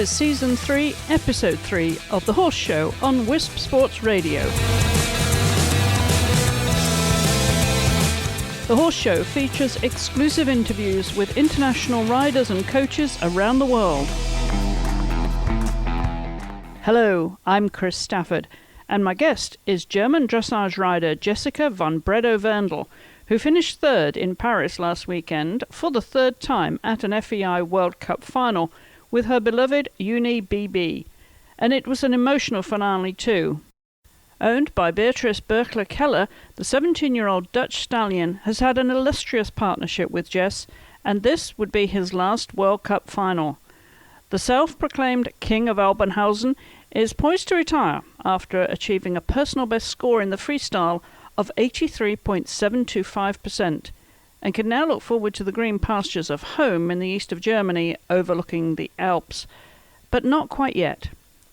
is Season 3, Episode 3 of The Horse Show on Wisp Sports Radio. The Horse Show features exclusive interviews with international riders and coaches around the world. Hello, I'm Chris Stafford, and my guest is German dressage rider Jessica von Bredow-Werndl, who finished third in Paris last weekend for the third time at an FEI World Cup Final with her beloved Unee Bb, and it was an emotional finale too. Owned by Beatrice Bürchler-Keller, the 17-year-old Dutch stallion has had an illustrious partnership with Jess, and this would be his last World Cup final. The self-proclaimed King of Aubenhausen is poised to retire after achieving a personal best score in the freestyle of 83.725%, and can now look forward to the green pastures of home in the east of Germany overlooking the Alps. But not quite yet.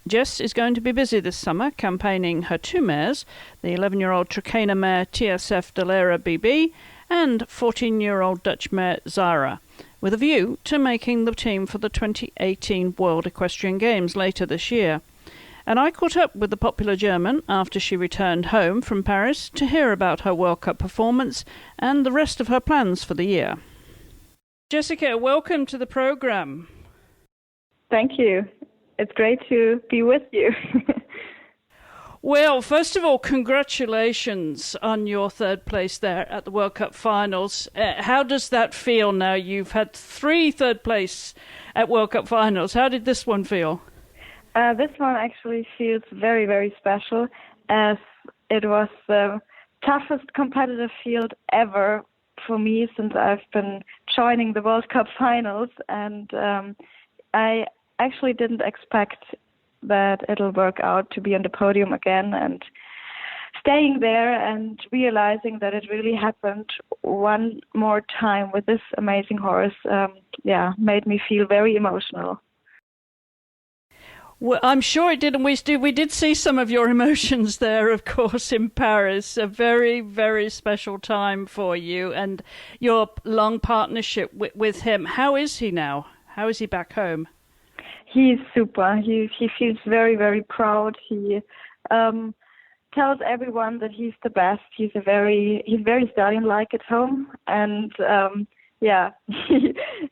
Jess is going to be busy this summer campaigning her two mares, the 11-year-old Trakhener mare Tsf Dalera Bb and 14-year-old Dutch mare Zaira, with a view to making the team for the 2018 World Equestrian Games later this year. And I caught up with the popular German after she returned home from Paris to hear about her World Cup performance and the rest of her plans for the year. Jessica, welcome to the program. Thank you. It's great to be with you. Well, first of all, congratulations on your third place there at the World Cup Finals. How does that feel now? You've had 3 third place at World Cup Finals. How did this one feel? This one actually feels very, very special, as it was the toughest competitive field ever for me since I've been joining the World Cup Finals, and I actually didn't expect that it'll work out to be on the podium again, and staying there and realizing that it really happened one more time with this amazing horse, made me feel very emotional. Well, I'm sure it did, and we did see some of your emotions there, of course, in Paris. A very, very special time for you and your long partnership with him. How is he now? How is he back home? He's super. He feels very, very proud. He tells everyone that he's the best. He's very stallion-like at home, and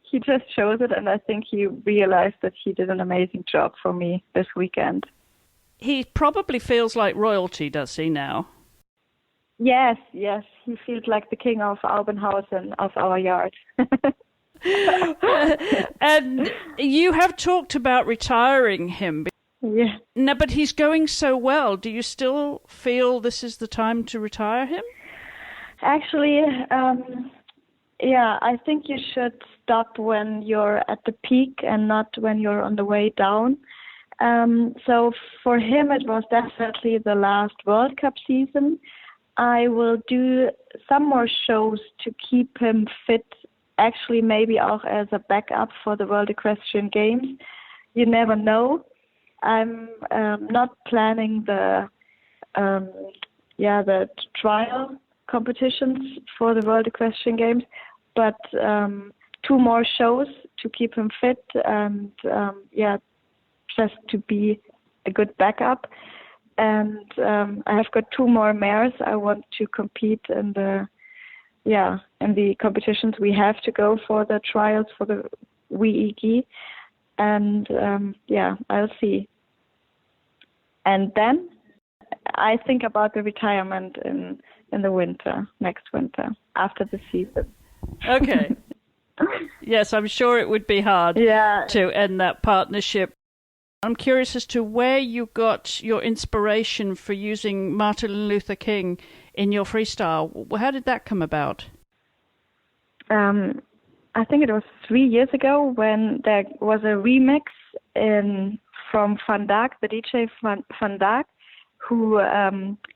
he just shows it, and I think he realized that he did an amazing job for me this weekend. He probably feels like royalty, does he now? Yes, he feels like the King of Aubenhausen of our yard. And you have talked about retiring him. Yeah. No, but he's going so well. Do you still feel this is the time to retire him? Actually, I think you should stop when you're at the peak and not when you're on the way down. So for him, it was definitely the last World Cup season. I will do some more shows to keep him fit, actually maybe auch as a backup for the World Equestrian Games. You never know. I'm not planning the trial competitions for the World Equestrian Games, but 2 more shows to keep him fit and just to be a good backup. And I have got 2 more mares. I want to compete in the competitions we have to go for the trials for the WEG, and I'll see. And then I think about the retirement in the winter, next winter, after the season. Okay. Yes, I'm sure it would be hard to end that partnership. I'm curious as to where you got your inspiration for using Martin Luther King in your freestyle. How did that come about? I think it was 3 years ago when there was a remix from Van Dijk, the DJ Van Dijk, who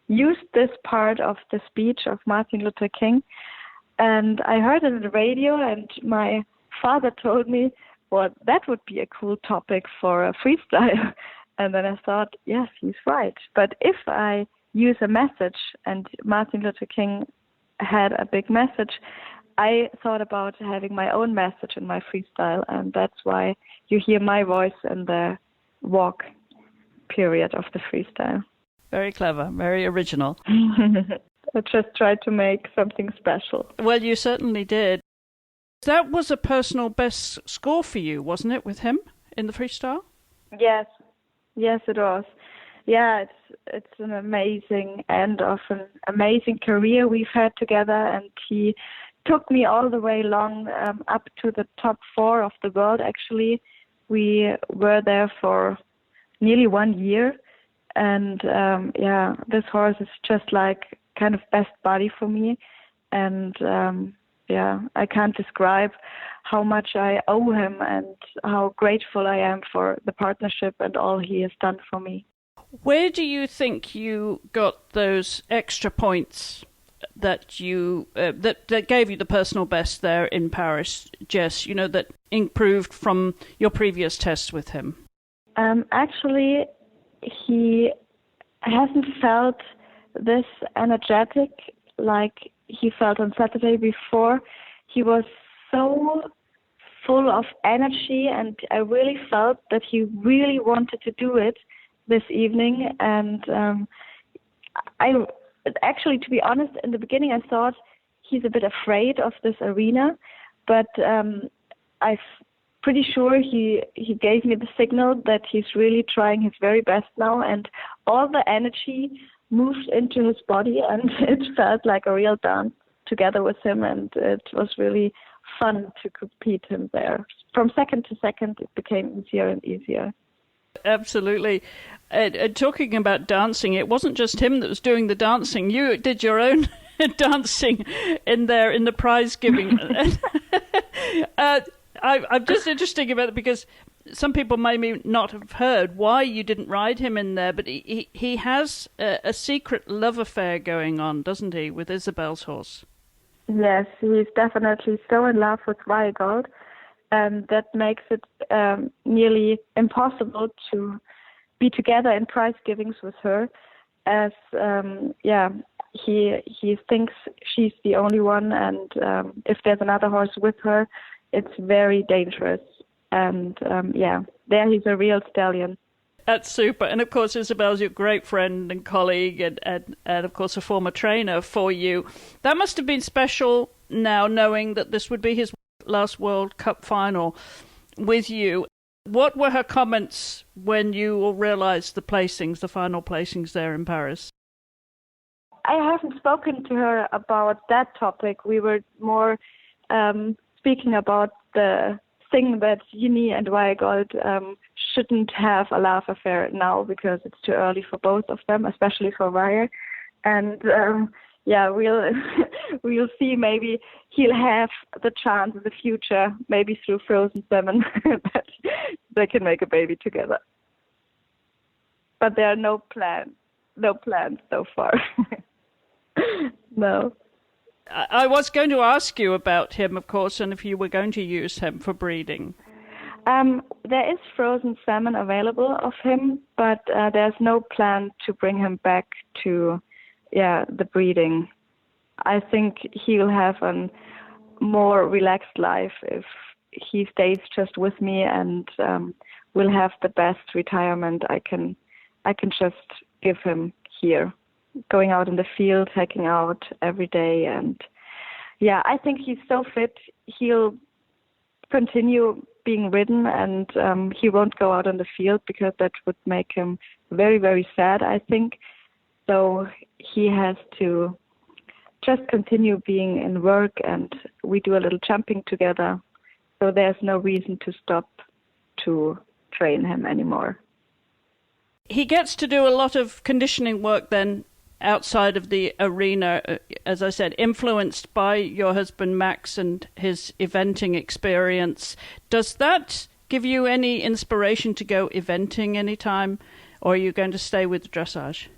used this part of the speech of Martin Luther King. And I heard it on the radio, and my father told me, well, that would be a cool topic for a freestyle. And then I thought, yes, he's right. But if I use a message, and Martin Luther King had a big message, I thought about having my own message in my freestyle, and that's why you hear my voice in the walk period of the freestyle. Very clever, very original. I just tried to make something special. Well, you certainly did. That was a personal best score for you, wasn't it, with him in the freestyle? Yes, it was. Yeah, it's an amazing end of an amazing career we've had together, and he took me all the way along up to the top 4 of the world. Actually, we were there for nearly 1 year, and this horse is just like kind of best buddy for me, and I can't describe how much I owe him and how grateful I am for the partnership and all he has done for me. Where do you think you got those extra points that you that gave you the personal best there in Paris, Jess? You know, that improved from your previous tests with him. Actually, he hasn't felt this energetic like he felt on Saturday before. He was so full of energy, and I really felt that he really wanted to do it this evening. And I actually, to be honest, in the beginning I thought he's a bit afraid of this arena, but I'm pretty sure he gave me the signal that he's really trying his very best now, and all the energy moved into his body, and it felt like a real dance together with him, and it was really fun to compete him there. From second to second, it became easier and easier. Absolutely. Talking about dancing, it wasn't just him that was doing the dancing. You did your own dancing in there in the prize giving. I'm just interested about it because some people may not have heard why you didn't ride him in there, but he has a secret love affair going on, doesn't he, with Isabel's horse? Yes, he's definitely so in love with Weigald, and that makes it nearly impossible to be together in prize givings with her, as he thinks she's the only one, and if there's another horse with her, it's very dangerous. And there he's a real stallion. That's super. And of course, Isabel's your great friend and colleague, and of course a former trainer for you. That must have been special now, knowing that this would be his last World Cup final with you. What were her comments when you all realized the final placings there in Paris? I haven't spoken to her about that topic. We were more speaking about the thing that Unee and Weigald shouldn't have a love affair now, because it's too early for both of them, especially for Weigald. And we'll see. Maybe he'll have the chance in the future, maybe through Frozen 7, that they can make a baby together. But there are no plans so far. No. I was going to ask you about him, of course, and if you were going to use him for breeding. There is frozen salmon available of him, but there's no plan to bring him back to the breeding. I think he'll have a more relaxed life if he stays just with me, and will have the best retirement I can just give him here. Going out in the field, hiking out every day, and I think he's so fit. He'll continue being ridden, and he won't go out on the field because that would make him very, very sad, I think. So he has to just continue being in work, and we do a little jumping together. So there's no reason to stop to train him anymore. He gets to do a lot of conditioning work then outside of the arena, as I said, influenced by your husband Max and his eventing experience. Does that give you any inspiration to go eventing anytime, or are you going to stay with dressage?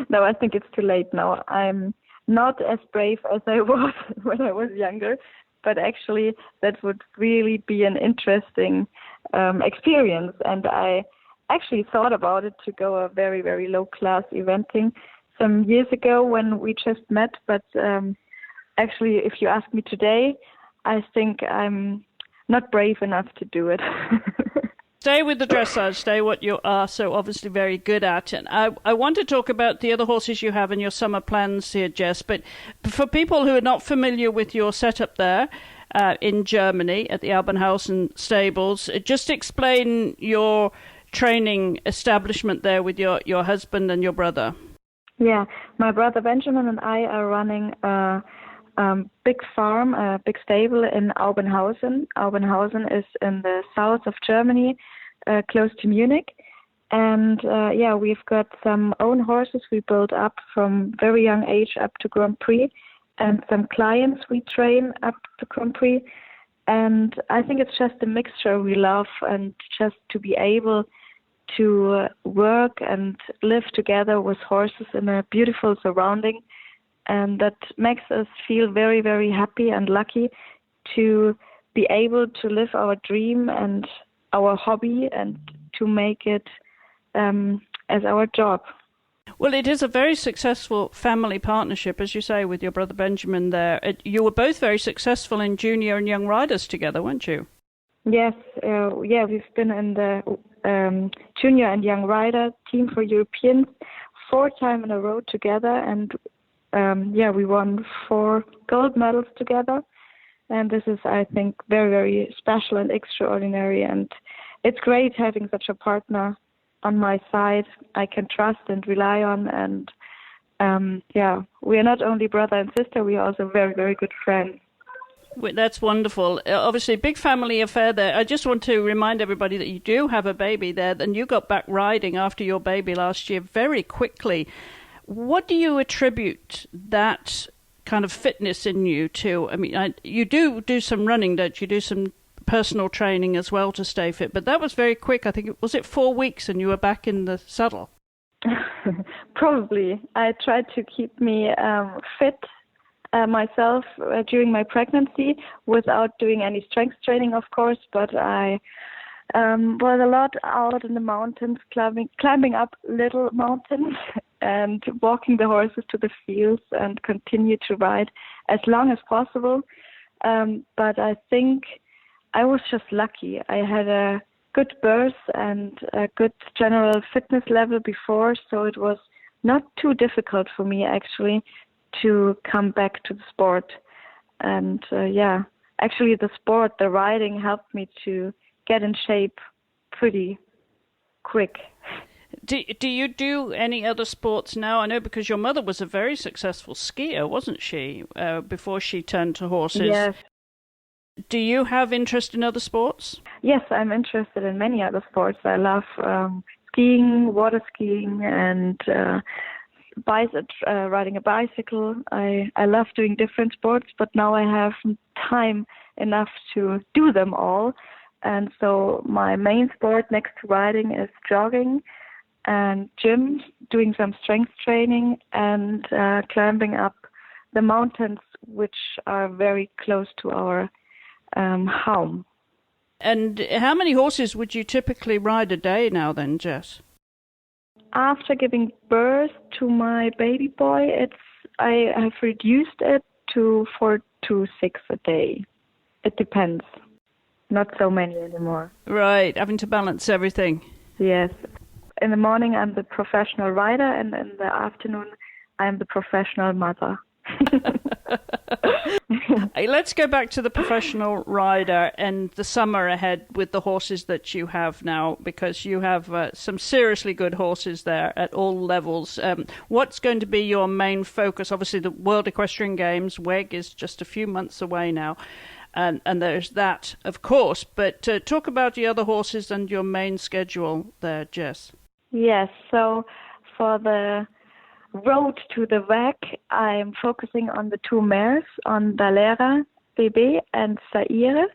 No, I think it's too late now. I'm not as brave as I was when I was younger, but actually that would really be an interesting experience, and I actually thought about it to go a very, very low-class eventing some years ago when we just met, but actually, if you ask me today, I think I'm not brave enough to do it. Stay with the dressage, stay what you are so obviously very good at. And I want to talk about the other horses you have in your summer plans here, Jess, but for people who are not familiar with your setup there in Germany at the Aubenhausen stables, just explain your training establishment there with your husband and your brother. Yeah, my brother Benjamin and I are running a big farm, a big stable in Aubenhausen. Aubenhausen is in the south of Germany, close to Munich. And we've got some own horses we built up from very young age up to Grand Prix, and some clients we train up to Grand Prix. And I think it's just a mixture we love, and just to be able to work and live together with horses in a beautiful surrounding. And that makes us feel very, very happy and lucky to be able to live our dream and our hobby and to make it as our job. Well, it is a very successful family partnership, as you say, with your brother Benjamin there. You were both very successful in junior and young riders together, weren't you? Yes, we've been in the junior and young rider team for Europeans 4 times in a row together, and we won 4 gold medals together. And this is, I think, very, very special and extraordinary. And it's great having such a partner on my side I can trust and rely on. And we are not only brother and sister, we are also very, very good friends. That's wonderful. Obviously, big family affair there. I just want to remind everybody that you do have a baby there, and you got back riding after your baby last year very quickly. What do you attribute that kind of fitness in you to? I mean, you do some running, don't you? Do some personal training as well to stay fit, but that was very quick. I think, was it 4 weeks and you were back in the saddle? Probably. I tried to keep me fit myself during my pregnancy without doing any strength training, of course, but I was a lot out in the mountains, climbing up little mountains and walking the horses to the fields and continue to ride as long as possible. But I think I was just lucky. I had a good birth and a good general fitness level before, so it was not too difficult for me actually to come back to the sport. And actually the riding helped me to get in shape pretty quick. Do you do any other sports now? I know because your mother was a very successful skier, wasn't she, before she turned to horses? Yes. Do you have interest in other sports? Yes, I'm interested in many other sports. I love skiing, water skiing, and riding a bicycle. I love doing different sports, but now I have time enough to do them all. And so my main sport next to riding is jogging and gym, doing some strength training and climbing up the mountains, which are very close to our home. And how many horses would you typically ride a day now then, Jess? After giving birth to my baby boy, I have reduced it to 4 to 6 a day. It depends. Not so many anymore. Right, having to balance everything. Yes. In the morning, I'm the professional rider, and in the afternoon, I'm the professional mother. Hey, let's go back to the professional rider and the summer ahead with the horses that you have now, because you have some seriously good horses there at all levels. What's going to be your main focus? Obviously, the World Equestrian Games, WEG, is just a few months away now. And there's that, of course. But talk about the other horses and your main schedule there, Jess. Yes, so for the road to the WEG, I'm focusing on the 2 mares, on Dalera Bb and Zaira.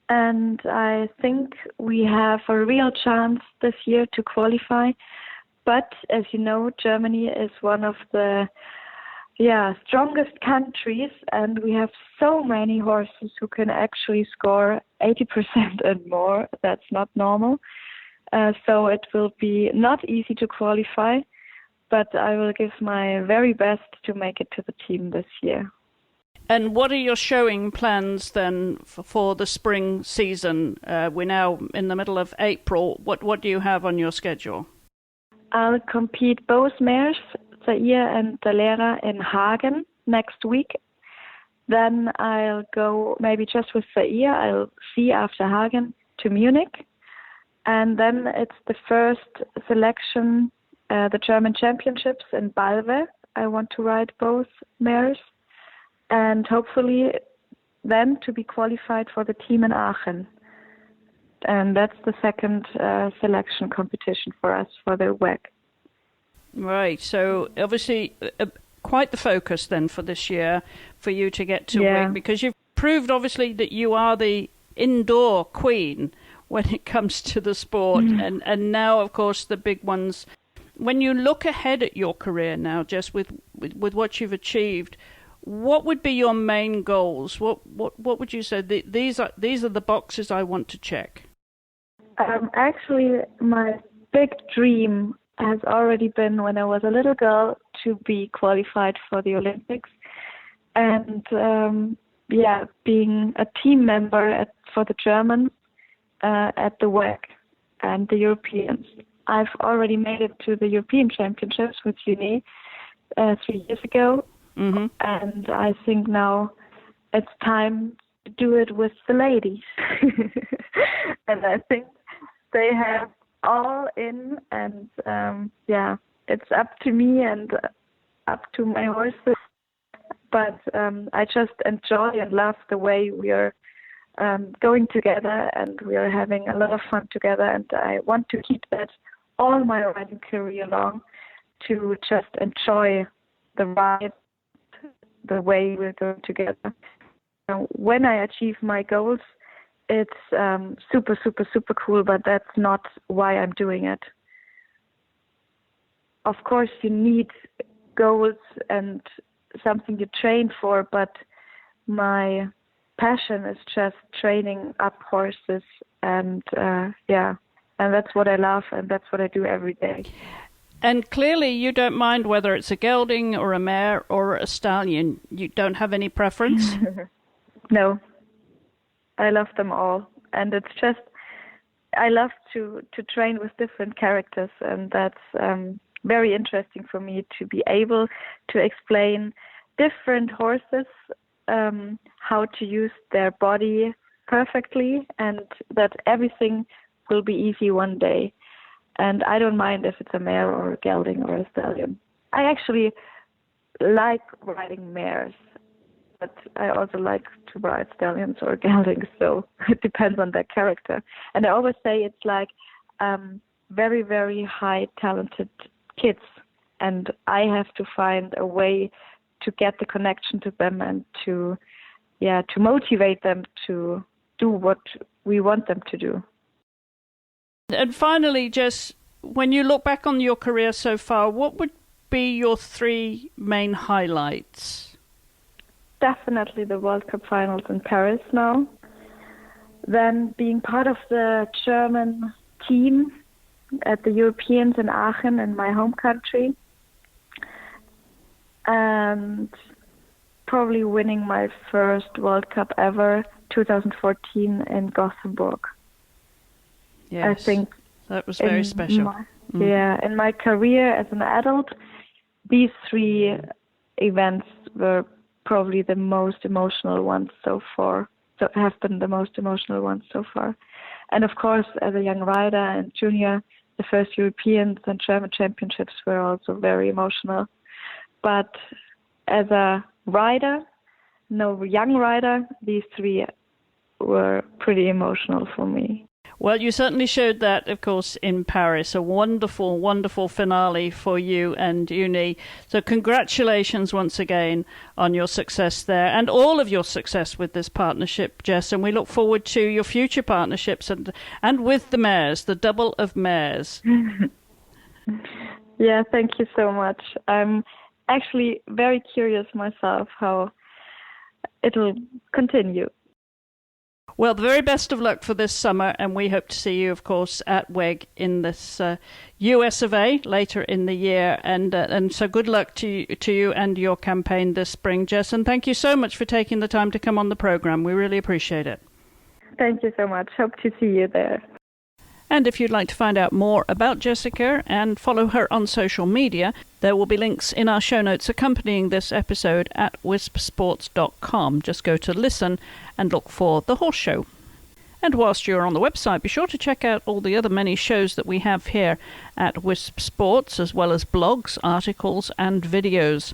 And I think we have a real chance this year to qualify. But as you know, Germany is one of the strongest countries, and we have so many horses who can actually score 80% and more. That's not normal. So it will be not easy to qualify, but I will give my very best to make it to the team this year. And what are your showing plans then for the spring season? We're now in the middle of April. What do you have on your schedule? I'll compete both mares, Zaira and Dalera, in Hagen next week. Then I'll go maybe just with Zaira. I'll see after Hagen to Munich. And then it's the first selection, the German Championships in Balve. I want to ride both mares. And hopefully then to be qualified for the team in Aachen. And that's the second selection competition for us for the WEC. Right, so obviously quite the focus then for this year for you to get to WEC, because you've proved obviously that you are the indoor queen when it comes to the sport. And now, of course, the big ones. When you look ahead at your career now, just with what you've achieved, what would be your main goals? What would you say? These are the boxes I want to check. Actually, my big dream has already been, when I was a little girl, to be qualified for the Olympics, and being a team member for the Germans at the WEC and the Europeans. I've already made it to the European Championships with Unee 3 years ago. Mm-hmm. And I think now it's time to do it with the ladies. And I think they have all in, and it's up to me and up to my horses. But I just enjoy and love the way we are going together, and we are having a lot of fun together. And I want to keep that all my riding career long, to just enjoy the ride, the way we're going together. When I achieve my goals, it's super, super, super cool, but that's not why I'm doing it. Of course, you need goals and something you train for, but my passion is just training up horses, and and that's what I love, and that's what I do every day. And clearly you don't mind whether it's a gelding or a mare or a stallion. You don't have any preference? No. I love them all. And it's just, I love to train with different characters, and that's very interesting for me to be able to explain different horses, how to use their body perfectly, and that everything will be easy one day. And I don't mind if it's a mare or a gelding or a stallion. I actually like riding mares, but I also like to ride stallions or geldings, so it depends on their character. And I always say it's like very, very high talented kids, and I have to find a way to get the connection to them and to motivate them to do what we want them to do. And finally, Jess, when you look back on your career so far, what would be your 3 main highlights? Definitely the World Cup Finals in Paris now. Then being part of the German team at the Europeans in Aachen, in my home country. And probably winning my first World Cup ever, 2014 in Gothenburg. Yes, I think that was very special. In my career as an adult, these 3 events were probably the most emotional ones so far. So have been the most emotional ones so far. And of course, as a young rider and junior, the first Europeans and German championships were also very emotional. But as a rider, young rider, these 3 were pretty emotional for me. Well, you certainly showed that, of course, in Paris. A wonderful, wonderful finale for you and Unee. So congratulations once again on your success there and all of your success with this partnership, Jess. And we look forward to your future partnerships and with the mares, the double of mares. Yeah, thank you so much. I'm actually very curious myself how it will continue. Well, the very best of luck for this summer, and we hope to see you, of course, at WEG in this US of A later in the year. And so good luck to you and your campaign this spring, Jess. And thank you so much for taking the time to come on the program. We really appreciate it. Thank you so much. Hope to see you there. And if you'd like to find out more about Jessica and follow her on social media, there will be links in our show notes accompanying this episode at wispsports.com. Just go to listen and look for The Horse Show. And whilst you're on the website, be sure to check out all the other many shows that we have here at Wisp Sports, as well as blogs, articles and videos.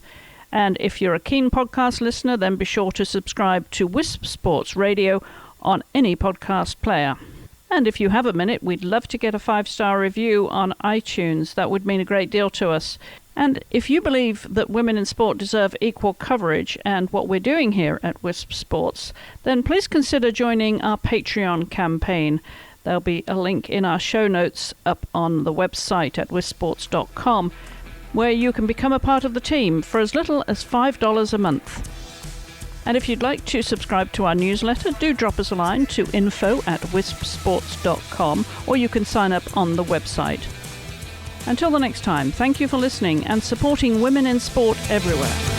And if you're a keen podcast listener, then be sure to subscribe to Wisp Sports Radio on any podcast player. And if you have a minute, we'd love to get a 5-star review on iTunes. That would mean a great deal to us. And if you believe that women in sport deserve equal coverage and what we're doing here at Wisp Sports, then please consider joining our Patreon campaign. There'll be a link in our show notes up on the website at wispsports.com, where you can become a part of the team for as little as $5 a month. And if you'd like to subscribe to our newsletter, do drop us a line to info@wispsports.com, or you can sign up on the website. Until the next time, thank you for listening and supporting women in sport everywhere.